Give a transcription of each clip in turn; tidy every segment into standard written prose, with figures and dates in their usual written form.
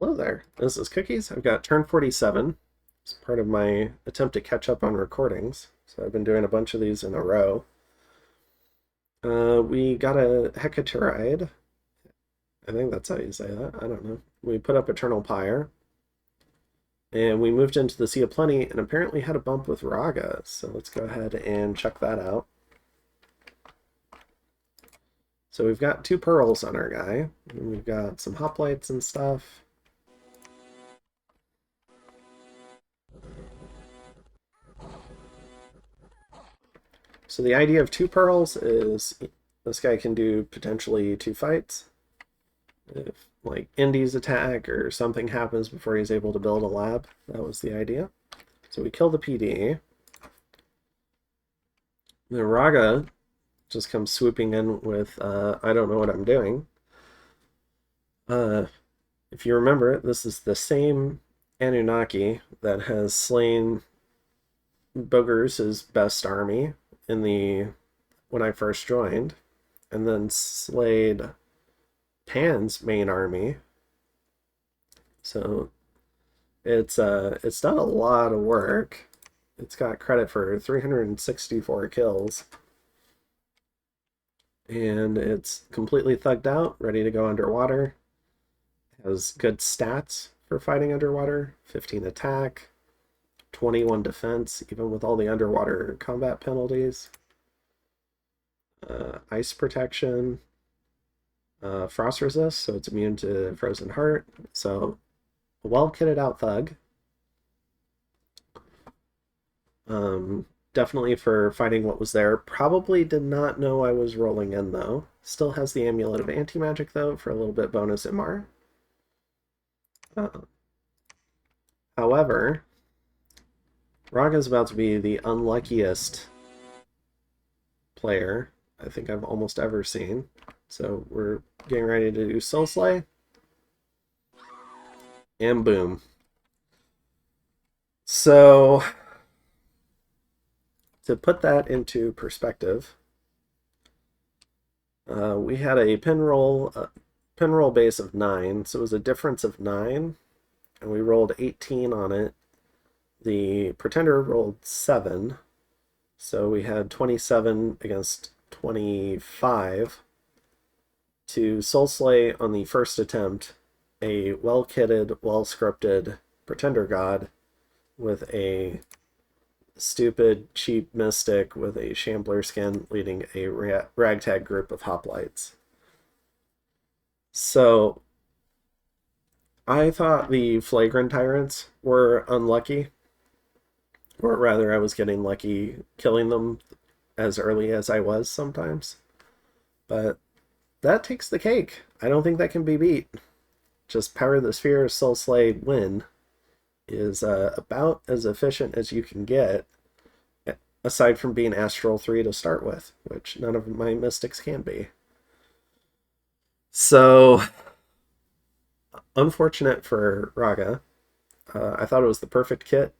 Hello there. This is Cookies. I've got turn 47. It's part of my attempt to catch up on recordings. So I've been doing a bunch of these in a row. We got a Hecaturide. I think that's how you say that. I don't know. We put up Eternal Pyre. And we moved into the Sea of Plenty and apparently had a bump with Raga. So let's go ahead and check that out. So we've got 2 pearls on our guy. And we've got some hoplites and stuff. So the idea of 2 pearls is this guy can do potentially 2 fights. If like Indy's attack or something happens before he's able to build a lab, that was the idea. So we kill the PD. The Raga just comes swooping in with I don't know what I'm doing. If you remember, this is the same Anunnaki that has slain Boger's best army in the when I first joined, and then slayed Pan's main army. So it's done a lot of work. It's got credit for 364 kills. And it's completely thugged out, ready to go underwater. Has good stats for fighting underwater. 15 attack, 21 defense, even with all the underwater combat penalties. Ice protection. Frost resist, so it's immune to Frozen Heart. So, a well-kitted out thug. Definitely for fighting what was there. Probably did not know I was rolling in, though. Still has the Amulet of Anti-Magic, though, for a little bit bonus MR. However, Raga's about to be the unluckiest player I think I've almost ever seen. So we're getting ready to do Soul Slay. And boom. So, to put that into perspective, we had a pin roll base of 9, so it was a difference of 9, and we rolled 18 on it. The Pretender rolled 7, so we had 27 against 25 to Soul Slay on the first attempt, a well-kitted, well-scripted Pretender God with a stupid, cheap mystic with a shambler skin leading a ragtag group of hoplites. So I thought the flagrant tyrants were unlucky, or rather, I was getting lucky killing them as early as I was sometimes. But that takes the cake. I don't think that can be beat. Just Power the Sphere, Soul Slay, win is about as efficient as you can get, aside from being Astral 3 to start with, which none of my mystics can be. So, unfortunate for Raga. I thought it was the perfect kit.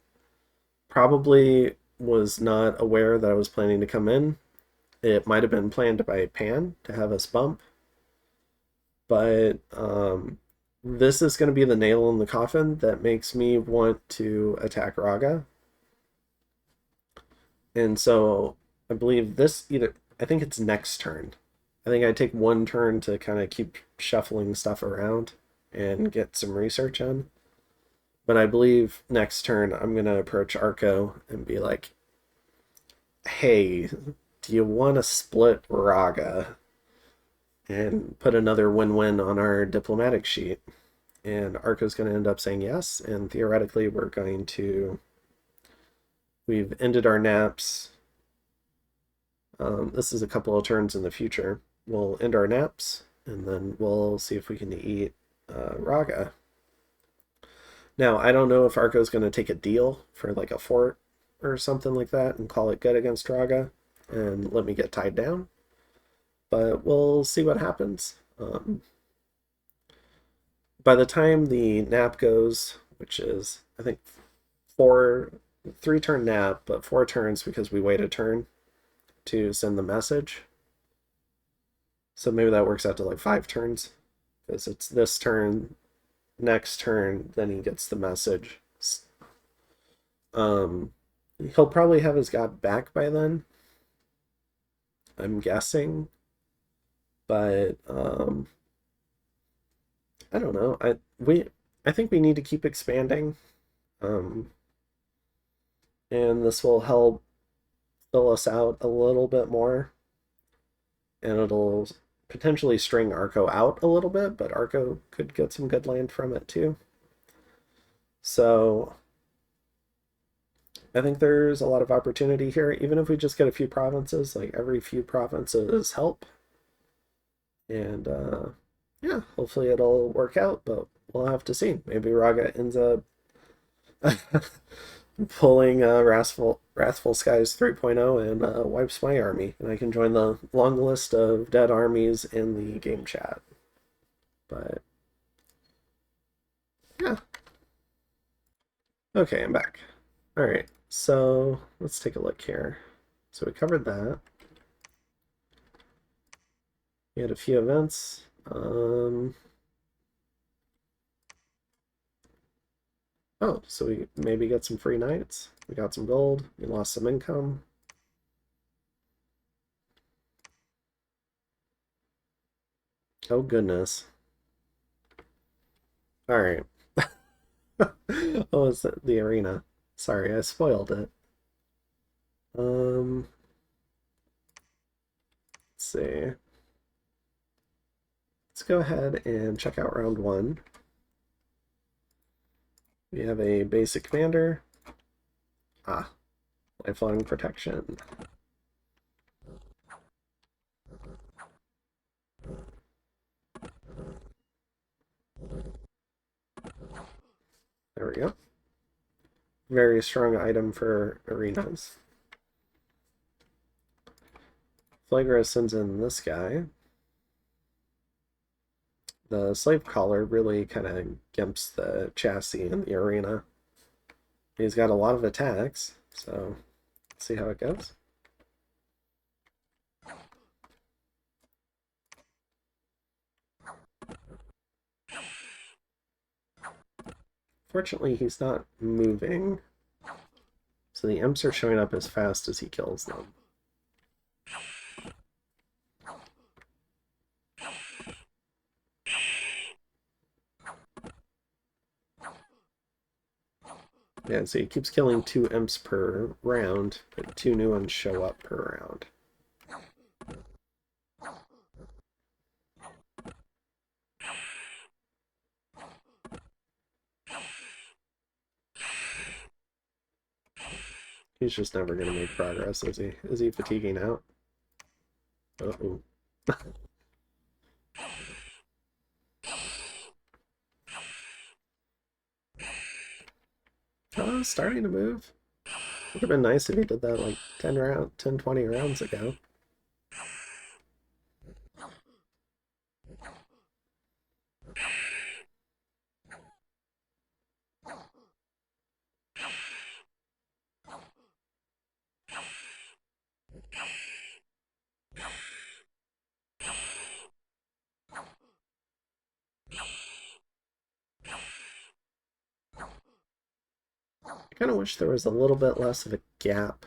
Probably was not aware that I was planning to come in. It might have been planned by Pan to have us bump. But this is going to be the nail in the coffin that makes me want to attack Raga. And so I believe I think it's next turn. I think I take 1 turn to kind of keep shuffling stuff around and get some research on. But I believe next turn I'm going to approach Arco and be like, hey, do you want to split Raga and put another win-win on our diplomatic sheet? And Arco's going to end up saying yes, and theoretically we've ended our naps. This is a couple of turns in the future. We'll end our naps, and then we'll see if we can eat Raga. Now, I don't know if Arco's going to take a deal for like a fort or something like that and call it good against Raga and let me get tied down. But we'll see what happens. By the time the nap goes, which is, I think, 3-turn nap, but 4 turns because we wait a turn to send the message. So maybe that works out to like 5 turns, because it's this turn, next turn, then he gets the message. Um, he'll probably have his god back by then, I'm guessing. But I don't know. I think we need to keep expanding. Um, and this will help fill us out a little bit more. And it'll potentially string Arco out a little bit, but Arco could get some good land from it too. So I think there's a lot of opportunity here, even if we just get a few provinces, like every few provinces help. And yeah, hopefully it'll work out, but we'll have to see. Maybe Raga ends up pulling Wrathful Skies 3.0 and wipes my army, and I can join the long list of dead armies in the game chat. But yeah. Okay, I'm back. All right, so let's take a look here. So we covered that. We had a few events. Oh, so we maybe got some free knights. We got some gold. We lost some income. Oh, goodness. All right. Oh, it's the arena. Sorry, I spoiled it. Let's see. Let's go ahead and check out round one. We have a basic commander. Ah, lifelong protection. There we go. Very strong item for arenas. Flagra sends in this guy. The slave collar really kind of gimps the chassis in the arena. He's got a lot of attacks, so let's see how it goes. Fortunately, he's not moving, so the imps are showing up as fast as he kills them. Yeah, so he keeps killing 2 imps per round, but 2 new ones show up per round. He's just never going to make progress, is he? Is he fatiguing out? Uh-oh. Oh, starting to move. Would have been nice if he did that like 10, 20 rounds ago. I kind of wish there was a little bit less of a gap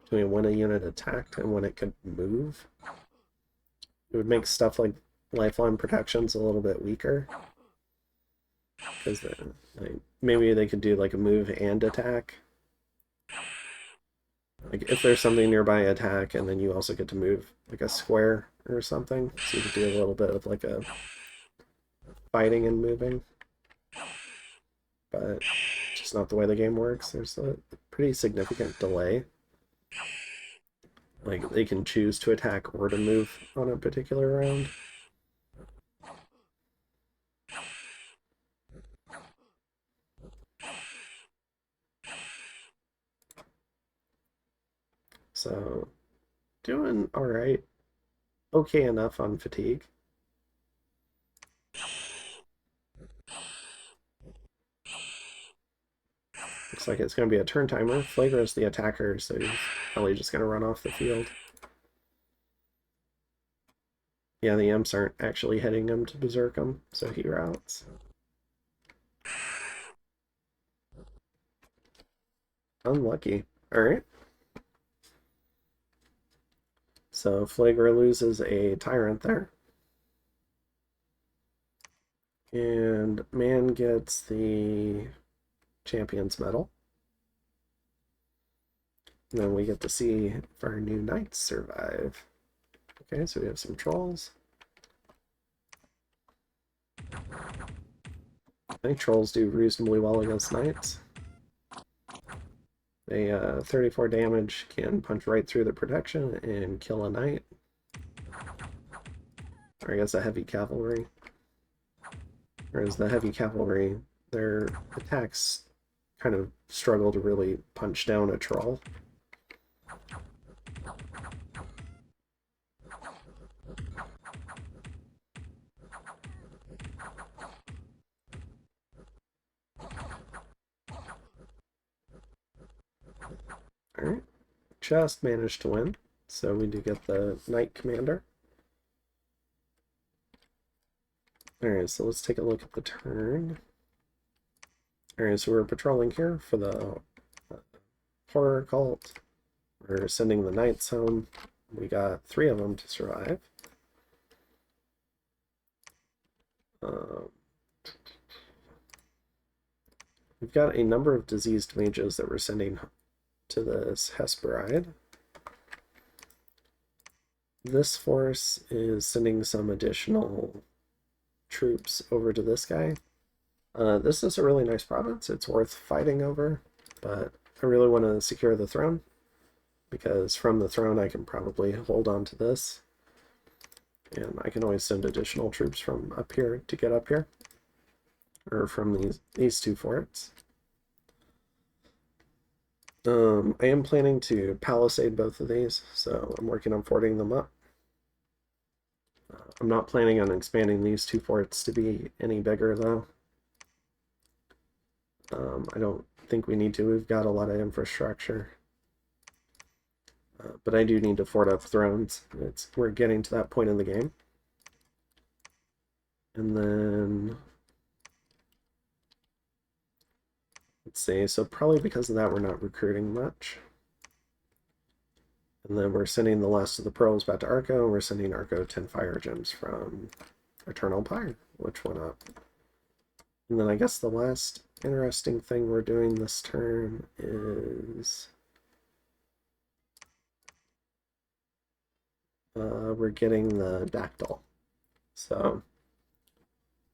between when a unit attacked and when it could move. It would make stuff like lifeline protections a little bit weaker. Because like, maybe they could do like a move and attack. Like if there's something nearby, attack, and then you also get to move like a square or something. So you could do a little bit of like a fighting and moving. But just not the way the game works. There's a pretty significant delay. Like they can choose to attack or to move on a particular round. So doing all right. Okay enough on fatigue. Looks like it's going to be a turn timer. Flagra is the attacker, so he's probably just going to run off the field. Yeah, the imps aren't actually hitting him to berserk him, so he routes. Unlucky. Alright. So Flagra loses a tyrant there. And man gets the champion's medal. And then we get to see if our new knights survive. Okay, so we have some trolls. I think trolls do reasonably well against knights. They 34 damage, can punch right through the protection and kill a knight. Or I guess a heavy cavalry. Whereas the heavy cavalry, their attacks kind of struggle to really punch down a troll. Alright, just managed to win. So we do get the Knight Commander. Alright, so let's take a look at the turn. Alright, so we're patrolling here for the horror cult. We're sending the knights home. We got 3 of them to survive. We've got a number of diseased mages that we're sending to this Hesperide. This force is sending some additional troops over to this guy. This is a really nice province. It's worth fighting over, but I really want to secure the throne, because from the throne I can probably hold on to this, and I can always send additional troops from up here to get up here, or from these 2 forts. I am planning to palisade both of these, so I'm working on forting them up. I'm not planning on expanding these 2 forts to be any bigger, though. I don't think we need to. We've got a lot of infrastructure. But I do need to fort up thrones. We're getting to that point in the game. And then... let's see, so probably because of that we're not recruiting much. And then we're sending the last of the pearls back to Arco, and we're sending Arco 10 fire gems from Eternal Pyre, which went up. And then I guess the last interesting thing we're doing this turn is... we're getting the Dactyl. So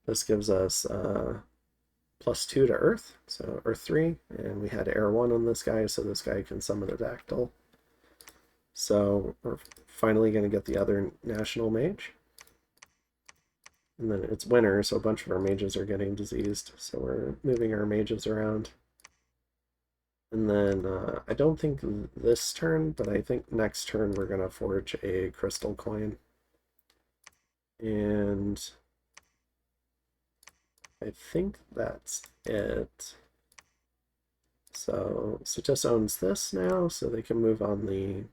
this gives us +2 to Earth, so Earth 3, and we had Air 1 on this guy, so this guy can summon a Dactyl. So we're finally going to get the other national mage. And then it's winter, so a bunch of our mages are getting diseased, so we're moving our mages around. And then I don't think this turn, but I think next turn we're going to forge a crystal coin. And I think that's it. So Satis owns this now, so they can move on the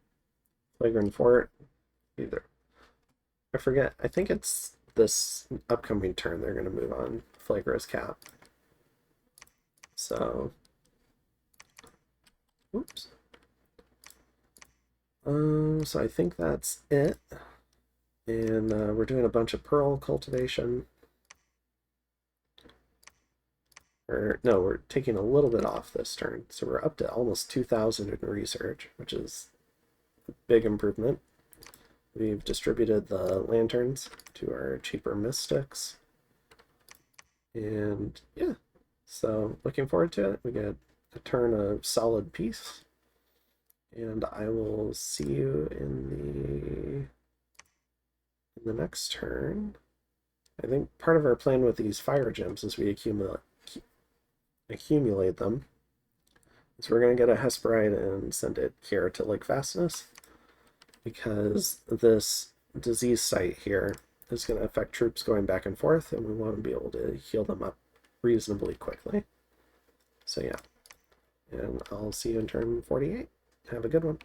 Flagrant Fort. Either, I forget, I think it's this upcoming turn they're going to move on Flagra's Cap. So, oops. So I think that's it. And we're doing a bunch of pearl cultivation. Or, no, we're taking a little bit off this turn. So we're up to almost 2,000 in research, which is a big improvement. We've distributed the lanterns to our cheaper mystics. And yeah, so looking forward to it. We get a turn of solid peace. And I will see you in the next turn. I think part of our plan with these fire gems is we accumulate them. So we're going to get a Hesperide and send it here to Lake Fastness, because this disease site here is going to affect troops going back and forth, and we want to be able to heal them up reasonably quickly. So yeah, and I'll see you in turn 48. Have a good one.